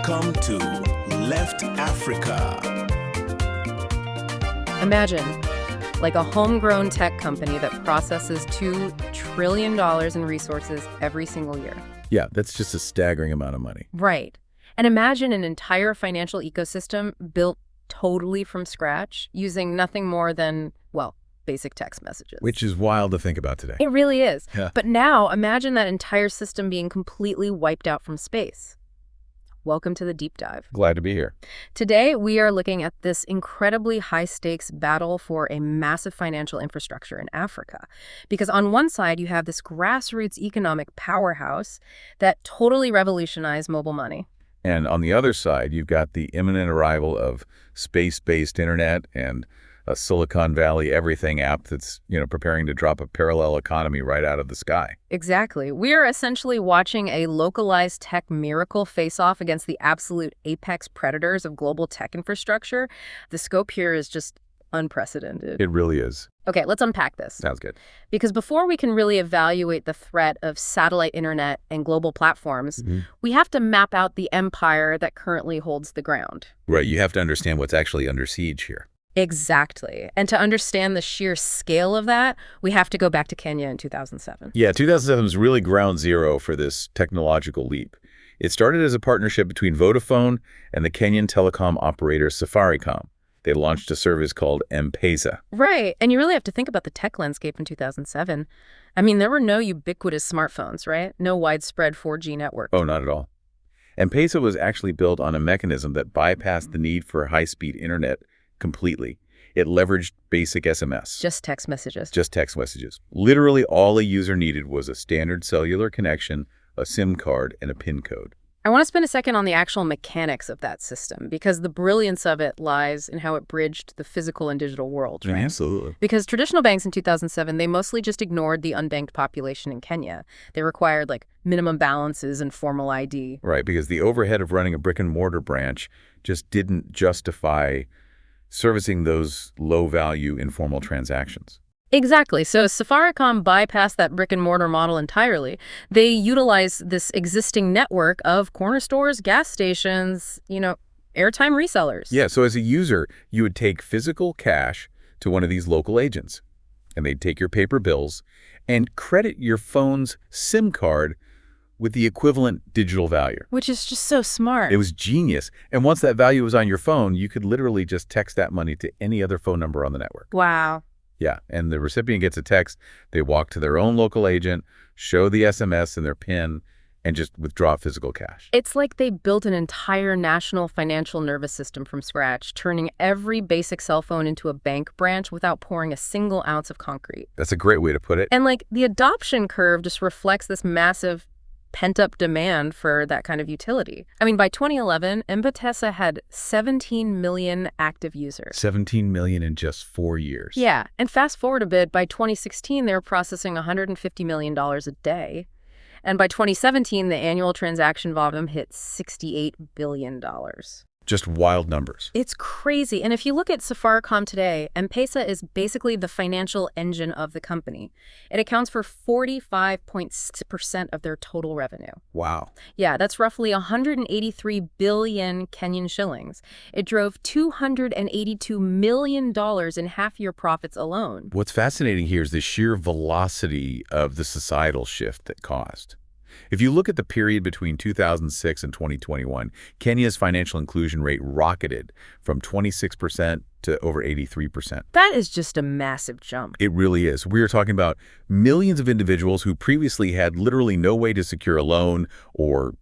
Welcome to Left Africa. Imagine, like a homegrown tech company that processes $2 trillion in resources every single year. Yeah, that's just a staggering amount of money. Right. And imagine an entire financial ecosystem built totally from scratch using nothing more than, well, basic text messages. Which is wild to think about today. It really is. Yeah. But now imagine that entire system being completely wiped out from space. Welcome to the deep dive. Glad to be here. Today, we are looking at this incredibly high-stakes battle for a massive financial infrastructure in Africa. Because on one side, you have this grassroots economic powerhouse that totally revolutionized mobile money. And on the other side, you've got the imminent arrival of space-based internet and a Silicon Valley everything app that's, preparing to drop a parallel economy right out of the sky. Exactly. We are essentially watching a localized tech miracle face off against the absolute apex predators of global tech infrastructure. The scope here is just unprecedented. It really is. Okay, let's unpack this. Sounds good. Because before we can really evaluate the threat of satellite internet and global platforms, we have to map out the empire that currently holds the ground. Right, you have to understand what's actually under siege here. Exactly. And to understand the sheer scale of that, we have to go back to Kenya in 2007. Yeah, 2007 was really ground zero for this technological leap. It started as a partnership between Vodafone and the Kenyan telecom operator Safaricom. They launched a service called M-Pesa. Right. And you really have to think about the tech landscape in 2007. I mean, there were no ubiquitous smartphones, right? No widespread 4G network. Oh, not at all. M-Pesa was actually built on a mechanism that bypassed the need for high-speed internet completely. It leveraged basic SMS. Just text messages. Just text messages. Literally all a user needed was a standard cellular connection, a SIM card, and a PIN code. I want to spend a second on the actual mechanics of that system, because the brilliance of it lies in how it bridged the physical and digital world, right? Absolutely. Because traditional banks in 2007, they mostly just ignored the unbanked population in Kenya. They required, minimum balances and formal ID. Right, because the overhead of running a brick-and-mortar branch just didn't justify servicing those low-value informal transactions. Exactly. So Safaricom bypassed that brick-and-mortar model entirely. They utilized this existing network of corner stores, gas stations, airtime resellers. Yeah, so as a user, you would take physical cash to one of these local agents, and they'd take your paper bills and credit your phone's SIM card with the equivalent digital value. Which is just so smart. It was genius. And once that value was on your phone, you could literally just text that money to any other phone number on the network. Wow. Yeah, and the recipient gets a text, they walk to their own local agent, show the SMS and their PIN, and just withdraw physical cash. It's like they built an entire national financial nervous system from scratch, turning every basic cell phone into a bank branch without pouring a single ounce of concrete. That's a great way to put it. And the adoption curve just reflects this massive pent-up demand for that kind of utility. I mean, by 2011, M-Pesa had 17 million active users. 17 million in just 4 years. Yeah, and fast forward a bit, by 2016, they were processing $150 million a day. And by 2017, the annual transaction volume hit $68 billion. Just wild numbers. It's crazy. And if you look at Safaricom today, M-Pesa is basically the financial engine of the company. It accounts for 45.6% of their total revenue. Wow. Yeah, that's roughly 183 billion Kenyan shillings. It drove $282 million in half-year profits alone. What's fascinating here is the sheer velocity of the societal shift that caused. If you look at the period between 2006 and 2021, Kenya's financial inclusion rate rocketed from 26% to over 83%. That is just a massive jump. It really is. We are talking about millions of individuals who previously had literally no way to secure a loan or,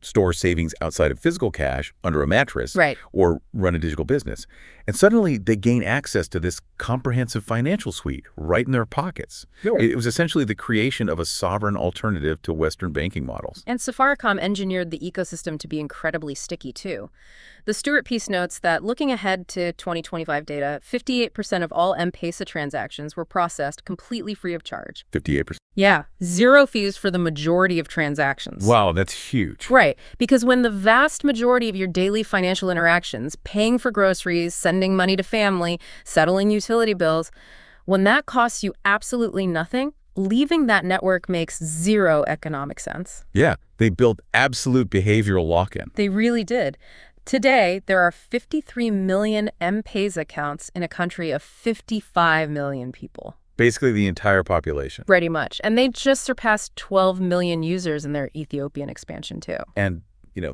store savings outside of physical cash under a mattress, right, or run a digital business. And suddenly they gain access to this comprehensive financial suite right in their pockets. Sure. It was essentially the creation of a sovereign alternative to Western banking models. And Safaricom engineered the ecosystem to be incredibly sticky, too. The Stewart piece notes that looking ahead to 2025 data, 58% of all M-Pesa transactions were processed completely free of charge. 58%. Yeah, zero fees for the majority of transactions. Wow, that's huge. Right, because when the vast majority of your daily financial interactions, paying for groceries, sending money to family, settling utility bills, when that costs you absolutely nothing, leaving that network makes zero economic sense. Yeah, They built absolute behavioral lock-in. They really did. Today, there are 53 million M-Pesa accounts in a country of 55 million people. Basically the entire population. Pretty much. And they just surpassed 12 million users in their Ethiopian expansion, too. And,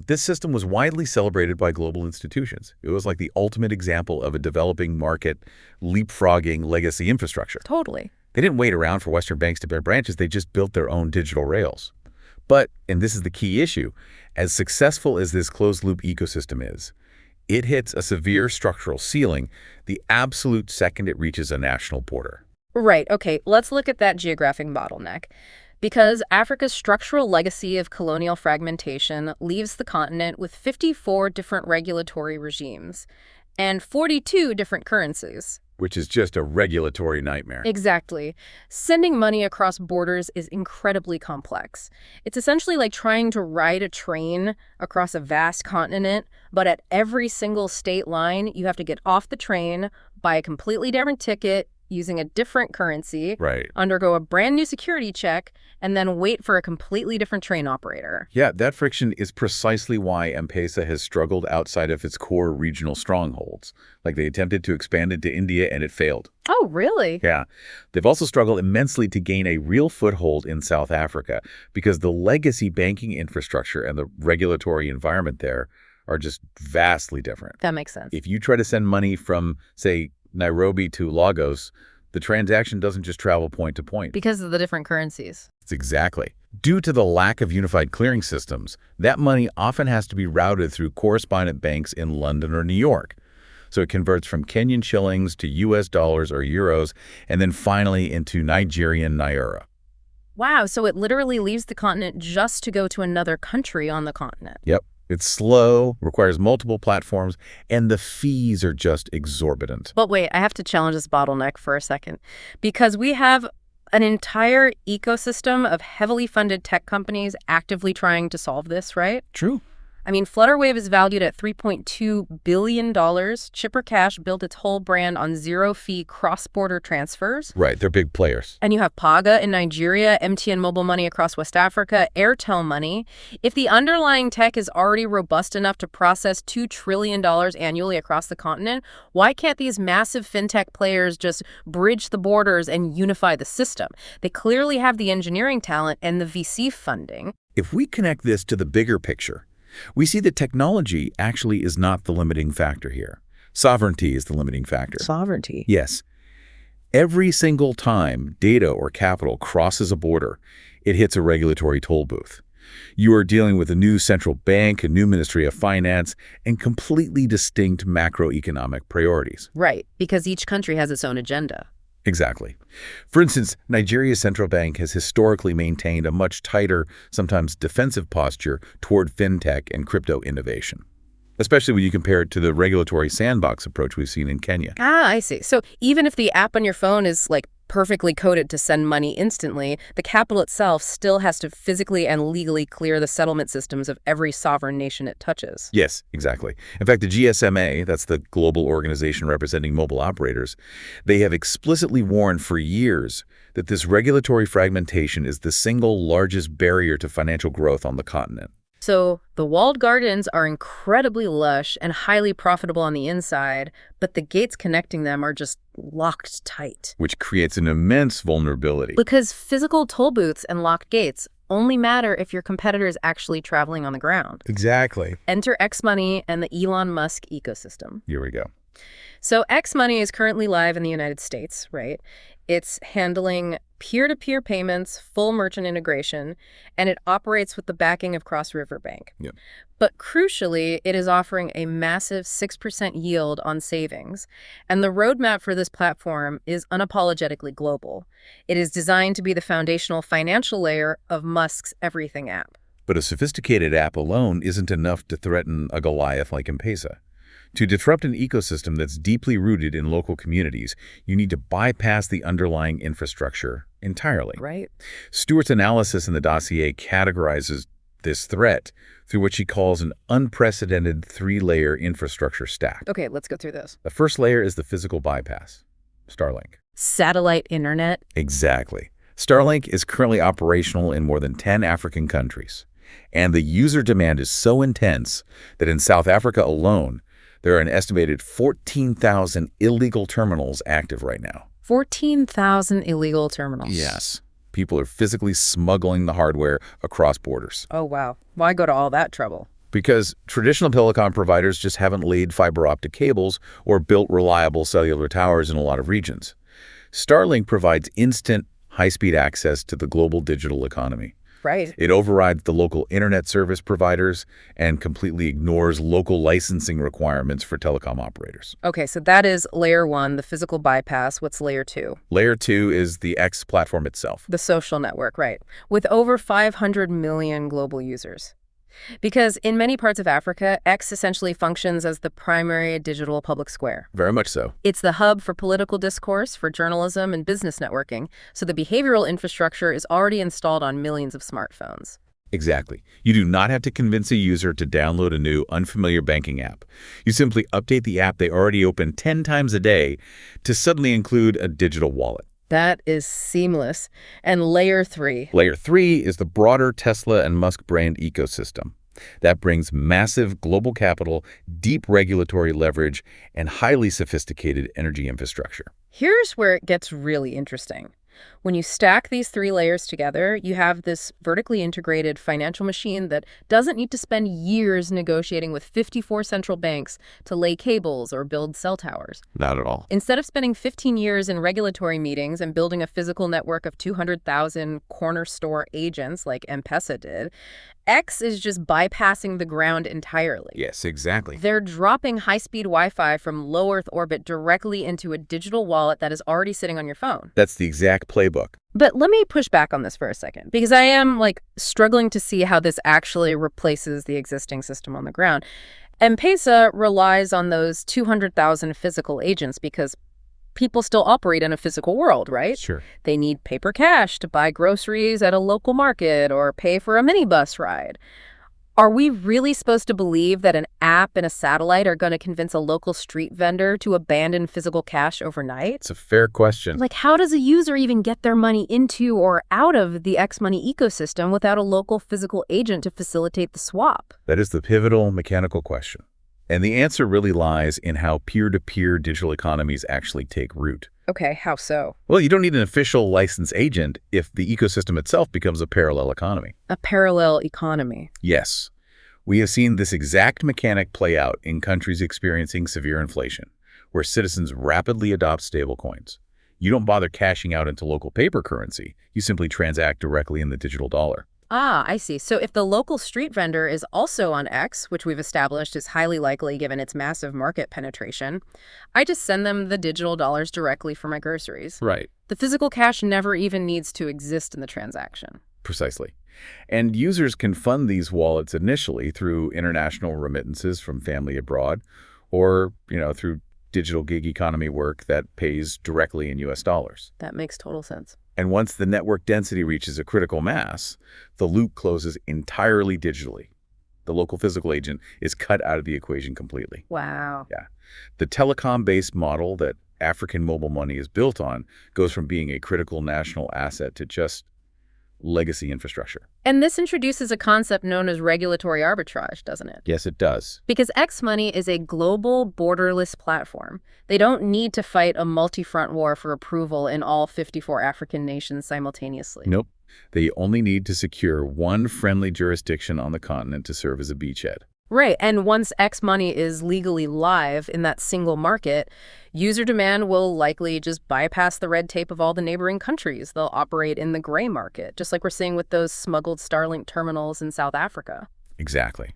this system was widely celebrated by global institutions. It was like the ultimate example of a developing market leapfrogging legacy infrastructure. Totally. They didn't wait around for Western banks to build branches. They just built their own digital rails. But, and this is the key issue, as successful as this closed-loop ecosystem is, it hits a severe structural ceiling the absolute second it reaches a national border. Right. Okay, let's look at that geographic bottleneck. Because Africa's structural legacy of colonial fragmentation leaves the continent with 54 different regulatory regimes and 42 different currencies. Which is just a regulatory nightmare. Exactly. Sending money across borders is incredibly complex. It's essentially like trying to ride a train across a vast continent, but at every single state line, you have to get off the train, buy a completely different ticket, using a different currency, Right. undergo a brand new security check, and then wait for a completely different train operator. Yeah, that friction is precisely why M-Pesa has struggled outside of its core regional strongholds. Like they attempted to expand into India and it failed. Oh, really? Yeah. They've also struggled immensely to gain a real foothold in South Africa because the legacy banking infrastructure and the regulatory environment there are just vastly different. That makes sense. If you try to send money from, say, Nairobi to Lagos, the transaction doesn't just travel point to point. Because of the different currencies. It's exactly. Due to the lack of unified clearing systems, that money often has to be routed through correspondent banks in London or New York. So it converts from Kenyan shillings to US dollars or euros, and then finally into Nigerian naira. Wow, so it literally leaves the continent just to go to another country on the continent. Yep. It's slow, requires multiple platforms, and the fees are just exorbitant. But wait, I have to challenge this bottleneck for a second. Because we have an entire ecosystem of heavily funded tech companies actively trying to solve this, right? True. I mean, Flutterwave is valued at $3.2 billion. Chipper Cash built its whole brand on zero-fee cross-border transfers. Right, they're big players. And you have Paga in Nigeria, MTN Mobile Money across West Africa, Airtel Money. If the underlying tech is already robust enough to process $2 trillion annually across the continent, why can't these massive fintech players just bridge the borders and unify the system? They clearly have the engineering talent and the VC funding. If we connect this to the bigger picture, we see that technology actually is not the limiting factor here. Sovereignty is the limiting factor. Sovereignty? Yes. Every single time data or capital crosses a border, it hits a regulatory toll booth. You are dealing with a new central bank, a new Ministry of Finance, and completely distinct macroeconomic priorities. Right, because each country has its own agenda. Exactly. For instance, Nigeria's central bank has historically maintained a much tighter, sometimes defensive posture toward fintech and crypto innovation, especially when you compare it to the regulatory sandbox approach we've seen in Kenya. Ah, I see. So even if the app on your phone is perfectly coded to send money instantly, the capital itself still has to physically and legally clear the settlement systems of every sovereign nation it touches. Yes, exactly. In fact, the GSMA, that's the global organization representing mobile operators, they have explicitly warned for years that this regulatory fragmentation is the single largest barrier to financial growth on the continent. So the walled gardens are incredibly lush and highly profitable on the inside, but the gates connecting them are just locked tight. Which creates an immense vulnerability. Because physical toll booths and locked gates only matter if your competitor is actually traveling on the ground. Exactly. Enter X-Money and the Elon Musk ecosystem. Here we go. So X-Money is currently live in the United States, right? It's handling peer-to-peer payments, full merchant integration, and it operates with the backing of Cross River Bank. Yep. But crucially, it is offering a massive 6% yield on savings. And the roadmap for this platform is unapologetically global. It is designed to be the foundational financial layer of Musk's Everything app. But a sophisticated app alone isn't enough to threaten a Goliath like M-Pesa. To disrupt an ecosystem that's deeply rooted in local communities, you need to bypass the underlying infrastructure entirely. Right. Stewart's analysis in the dossier categorizes this threat through what she calls an unprecedented three-layer infrastructure stack. Okay, let's go through this. The first layer is the physical bypass, Starlink. Satellite internet. Exactly. Starlink is currently operational in more than 10 African countries. And the user demand is so intense that in South Africa alone, there are an estimated 14,000 illegal terminals active right now. 14,000 illegal terminals. Yes. People are physically smuggling the hardware across borders. Oh, wow. Why go to all that trouble? Because traditional telecom providers just haven't laid fiber optic cables or built reliable cellular towers in a lot of regions. Starlink provides instant, high-speed access to the global digital economy. Right. It overrides the local internet service providers and completely ignores local licensing requirements for telecom operators. Okay, so that is layer 1, the physical bypass. What's layer 2? Layer 2 is the X platform itself. The social network, right, with over 500 million global users. Because in many parts of Africa, X essentially functions as the primary digital public square. Very much so. It's the hub for political discourse, for journalism and business networking, so the behavioral infrastructure is already installed on millions of smartphones. Exactly. You do not have to convince a user to download a new, unfamiliar banking app. You simply update the app they already open 10 times a day to suddenly include a digital wallet. That is seamless. And layer 3. Layer 3 is the broader Tesla and Musk brand ecosystem. That brings massive global capital, deep regulatory leverage, and highly sophisticated energy infrastructure. Here's where it gets really interesting. When you stack these 3 layers together, you have this vertically integrated financial machine that doesn't need to spend years negotiating with 54 central banks to lay cables or build cell towers. Not at all. Instead of spending 15 years in regulatory meetings and building a physical network of 200,000 corner store agents like M-Pesa did, X is just bypassing the ground entirely. Yes, exactly. They're dropping high-speed Wi-Fi from low Earth orbit directly into a digital wallet that is already sitting on your phone. That's the exact playbook. But let me push back on this for a second, because I am struggling to see how this actually replaces the existing system on the ground. M-Pesa relies on those 200,000 physical agents because people still operate in a physical world, right? Sure. They need paper cash to buy groceries at a local market or pay for a minibus ride. Are we really supposed to believe that an app and a satellite are going to convince a local street vendor to abandon physical cash overnight? It's a fair question. How does a user even get their money into or out of the X Money ecosystem without a local physical agent to facilitate the swap? That is the pivotal mechanical question. And the answer really lies in how peer-to-peer digital economies actually take root. Okay, how so? Well, you don't need an official licensed agent if the ecosystem itself becomes a parallel economy. A parallel economy. Yes. We have seen this exact mechanic play out in countries experiencing severe inflation, where citizens rapidly adopt stablecoins. You don't bother cashing out into local paper currency. You simply transact directly in the digital dollar. Ah, I see. So if the local street vendor is also on X, which we've established is highly likely given its massive market penetration, I just send them the digital dollars directly for my groceries. Right. The physical cash never even needs to exist in the transaction. Precisely. And users can fund these wallets initially through international remittances from family abroad or, through digital gig economy work that pays directly in US dollars. That makes total sense. And once the network density reaches a critical mass, the loop closes entirely digitally. The local physical agent is cut out of the equation completely. Wow. Yeah. The telecom-based model that African mobile money is built on goes from being a critical national asset to just legacy infrastructure. And this introduces a concept known as regulatory arbitrage, doesn't it? Yes, it does. Because X Money is a global, borderless platform. They don't need to fight a multi-front war for approval in all 54 African nations simultaneously. Nope. They only need to secure one friendly jurisdiction on the continent to serve as a beachhead. Right, and once X Money is legally live in that single market, user demand will likely just bypass the red tape of all the neighboring countries. They'll operate in the gray market, just like we're seeing with those smuggled Starlink terminals in South Africa. Exactly.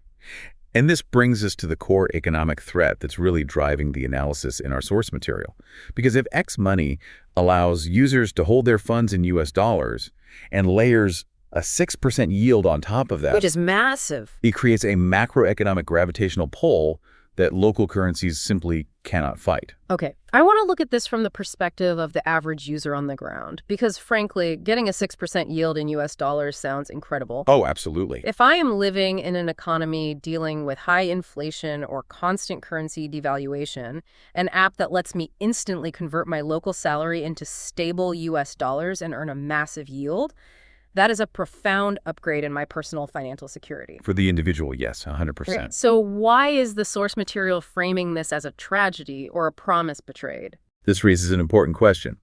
And this brings us to the core economic threat that's really driving the analysis in our source material. Because if X Money allows users to hold their funds in US dollars and layers a 6% yield on top of that, which is massive, it creates a macroeconomic gravitational pull that local currencies simply cannot fight. Okay, I want to look at this from the perspective of the average user on the ground, because frankly, getting a 6% yield in US dollars sounds incredible. Oh, absolutely. If I am living in an economy dealing with high inflation or constant currency devaluation, an app that lets me instantly convert my local salary into stable US dollars and earn a massive yield, That is a profound upgrade in my personal financial security. For the individual, yes, 100%. Okay. So why is the source material framing this as a tragedy or a promise betrayed? This raises an important question.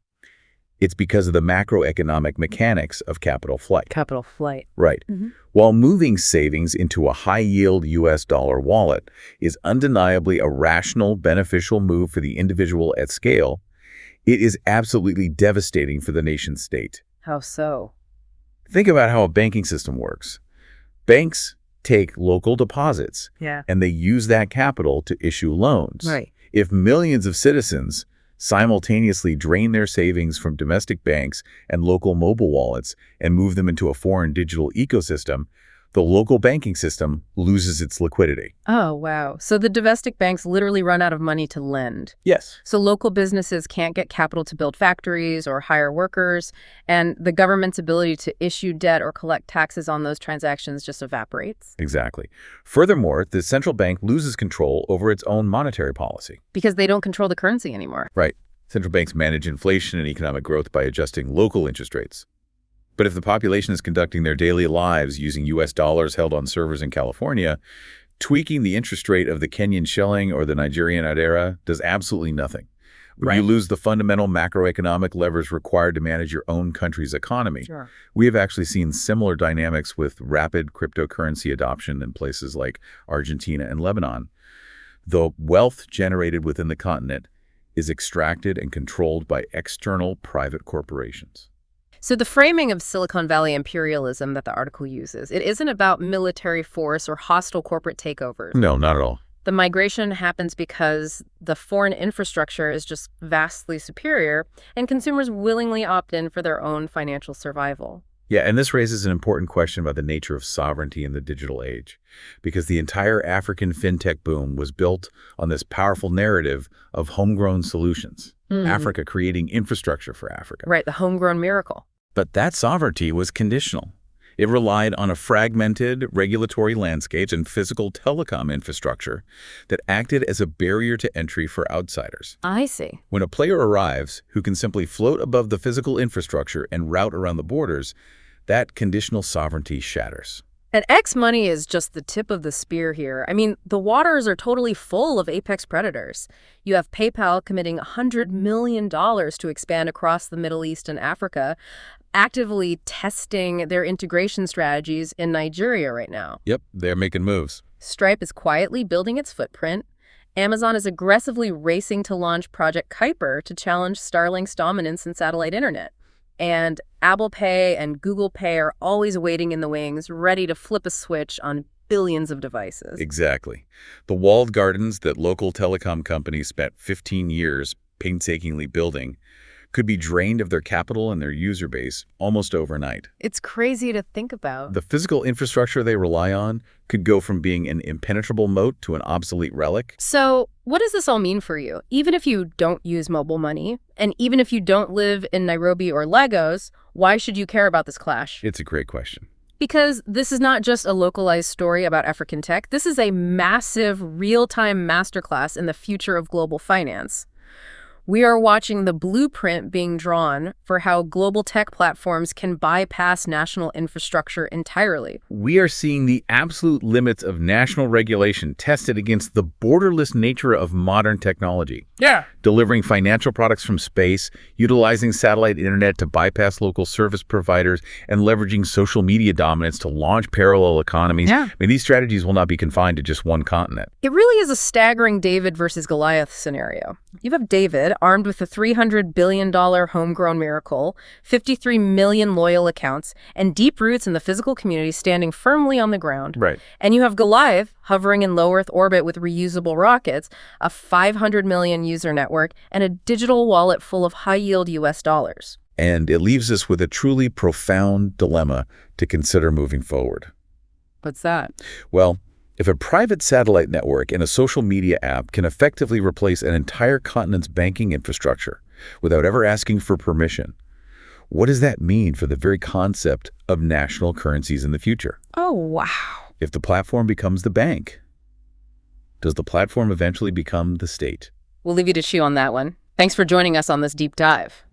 It's because of the macroeconomic mechanics of capital flight. Capital flight. Right. While moving savings into a high-yield U.S. dollar wallet is undeniably a rational, beneficial move for the individual at scale, it is absolutely devastating for the nation-state. How so? Think about how a banking system works. Banks take local deposits, and they use that capital to issue loans. Right. If millions of citizens simultaneously drain their savings from domestic banks and local mobile wallets and move them into a foreign digital ecosystem, the local banking system loses its liquidity. Oh, wow. So the domestic banks literally run out of money to lend. Yes. So local businesses can't get capital to build factories or hire workers, and the government's ability to issue debt or collect taxes on those transactions just evaporates. Exactly. Furthermore, the central bank loses control over its own monetary policy. Because they don't control the currency anymore. Right. Central banks manage inflation and economic growth by adjusting local interest rates. But if the population is conducting their daily lives using U.S. dollars held on servers in California, tweaking the interest rate of the Kenyan shilling or the Nigerian naira does absolutely nothing. Right. You lose the fundamental macroeconomic levers required to manage your own country's economy. Sure. We have actually seen similar dynamics with rapid cryptocurrency adoption in places like Argentina and Lebanon. The wealth generated within the continent is extracted and controlled by external private corporations. So the framing of Silicon Valley imperialism that the article uses, it isn't about military force or hostile corporate takeovers. No, not at all. The migration happens because the foreign infrastructure is just vastly superior, and consumers willingly opt in for their own financial survival. Yeah, and this raises an important question about the nature of sovereignty in the digital age, because the entire African fintech boom was built on this powerful narrative of homegrown solutions, Africa creating infrastructure for Africa. Right, the homegrown miracle. But that sovereignty was conditional. It relied on a fragmented regulatory landscape and physical telecom infrastructure that acted as a barrier to entry for outsiders. I see. When a player arrives who can simply float above the physical infrastructure and route around the borders, that conditional sovereignty shatters. And X money is just the tip of the spear here. I mean, the waters are totally full of apex predators. You have PayPal committing $100 million to expand across the Middle East and Africa, actively testing their integration strategies in Nigeria right now. Yep, they're making moves. Stripe is quietly building its footprint. Amazon is aggressively racing to launch Project Kuiper to challenge Starlink's dominance in satellite internet. And Apple Pay and Google Pay are always waiting in the wings, ready to flip a switch on billions of devices. Exactly. The walled gardens that local telecom companies spent 15 years painstakingly building could be drained of their capital and their user base almost overnight. It's crazy to think about. The physical infrastructure they rely on could go from being an impenetrable moat to an obsolete relic. So what does this all mean for you? Even if you don't use mobile money, and even if you don't live in Nairobi or Lagos, why should you care about this clash? It's a great question. Because this is not just a localized story about African tech. This is a massive, real-time masterclass in the future of global finance. We are watching the blueprint being drawn for how global tech platforms can bypass national infrastructure entirely. We are seeing the absolute limits of national regulation tested against the borderless nature of modern technology. Yeah. Delivering financial products from space, utilizing satellite internet to bypass local service providers, and leveraging social media dominance to launch parallel economies. Yeah. I mean, these strategies will not be confined to just one continent. It really is a staggering David versus Goliath scenario. You have David, armed with a $300 billion homegrown miracle, 53 million loyal accounts, and deep roots in the physical community standing firmly on the ground. Right. And you have Goliath, hovering in low Earth orbit with reusable rockets, a 500 million user network, and a digital wallet full of high-yield U.S. dollars. And it leaves us with a truly profound dilemma to consider moving forward. What's that? Well, if a private satellite network and a social media app can effectively replace an entire continent's banking infrastructure without ever asking for permission, what does that mean for the very concept of national currencies in the future? Oh, wow. If the platform becomes the bank, does the platform eventually become the state? We'll leave you to chew on that one. Thanks for joining us on this deep dive.